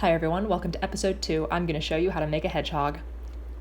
Hi everyone, welcome to episode 2. I'm going to show you how to make a hedgehog.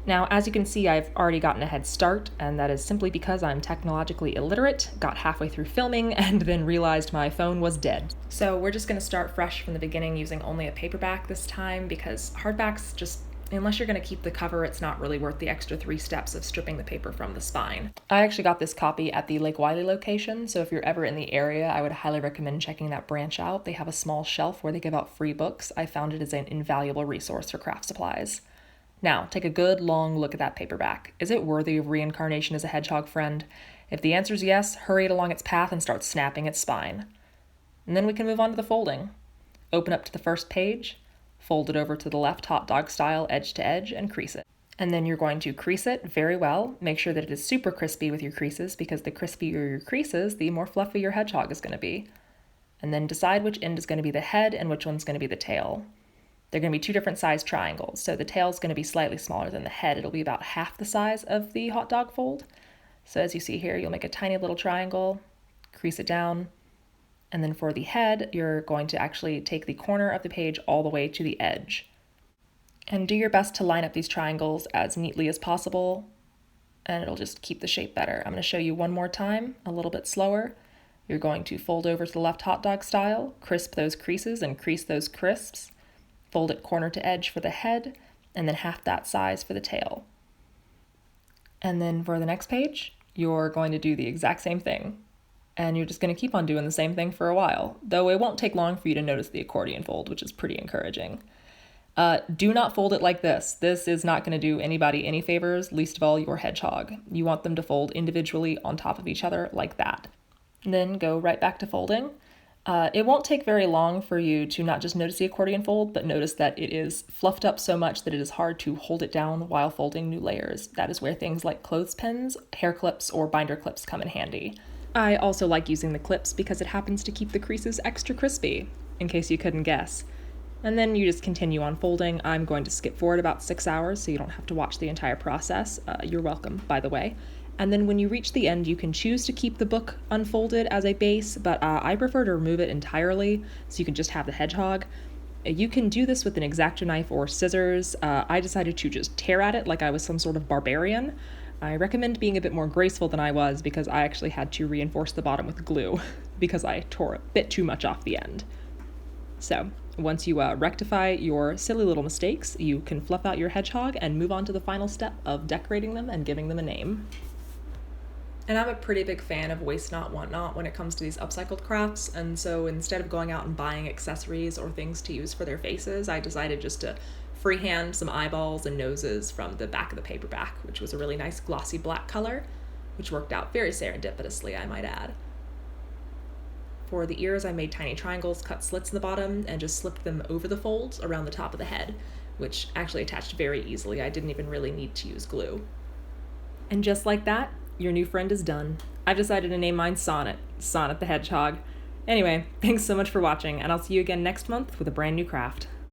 Now, as you can see, I've already gotten a head start, and that is simply because I'm technologically illiterate, got halfway through filming, and then realized my phone was dead. So we're just going to start fresh from the beginning using only a paperback this time, because hardbacks just, unless you're going to keep the cover, it's not really worth the extra 3 steps of stripping the paper from the spine. I actually got this copy at the Lake Wiley location, so if you're ever in the area, I would highly recommend checking that branch out. They have a small shelf where they give out free books. I found it as an invaluable resource for craft supplies. Now, take a good long look at that paperback. Is it worthy of reincarnation as a hedgehog friend? If the answer is yes, hurry it along its path and start snapping its spine. And then we can move on to the folding. Open up to the first page, fold it over to the left hot dog style edge to edge, and crease it. And then you're going to crease it very well. Make sure that it is super crispy with your creases, because the crispier your creases, the more fluffy your hedgehog is going to be. And then decide which end is going to be the head and which one's going to be the tail. They're going to be 2 different size triangles, so the tail is going to be slightly smaller than the head. It'll be about half the size of the hot dog fold. So as you see here, you'll make a tiny little triangle, crease it down, and then for the head, you're going to actually take the corner of the page all the way to the edge. And do your best to line up these triangles as neatly as possible, and it'll just keep the shape better. I'm going to show you one more time, a little bit slower. You're going to fold over to the left hot dog style, crisp those creases and crease those crisps. Fold it corner to edge for the head, and then half that size for the tail. And then for the next page, you're going to do the exact same thing. And you're just going to keep on doing the same thing for a while, though it won't take long for you to notice the accordion fold, which is pretty encouraging. Do not fold it like this. This is not going to do anybody any favors, least of all your hedgehog. You want them to fold individually on top of each other like that. And then go right back to folding. It won't take very long for you to not just notice the accordion fold, but notice that it is fluffed up so much that it is hard to hold it down while folding new layers. That is where things like clothespins, hair clips, or binder clips come in handy. I also like using the clips because it happens to keep the creases extra crispy, in case you couldn't guess. And then you just continue on folding. I'm going to skip forward about 6 hours so you don't have to watch the entire process. You're welcome, by the way. And then when you reach the end, you can choose to keep the book unfolded as a base, but I prefer to remove it entirely so you can just have the hedgehog. You can do this with an X-Acto knife or scissors. I decided to just tear at it like I was some sort of barbarian. I recommend being a bit more graceful than I was because I actually had to reinforce the bottom with glue because I tore a bit too much off the end. So once you rectify your silly little mistakes, you can fluff out your hedgehog and move on to the final step of decorating them and giving them a name. And I'm a pretty big fan of waste not, want not when it comes to these upcycled crafts, and so instead of going out and buying accessories or things to use for their faces, I decided just to freehand some eyeballs and noses from the back of the paperback, which was a really nice glossy black color, which worked out very serendipitously, I might add. For the ears, I made tiny triangles, cut slits in the bottom, and just slipped them over the folds around the top of the head, which actually attached very easily. I didn't even really need to use glue. And just like that, your new friend is done. I've decided to name mine Sonnet the Hedgehog. Anyway, thanks so much for watching, and I'll see you again next month with a brand new craft.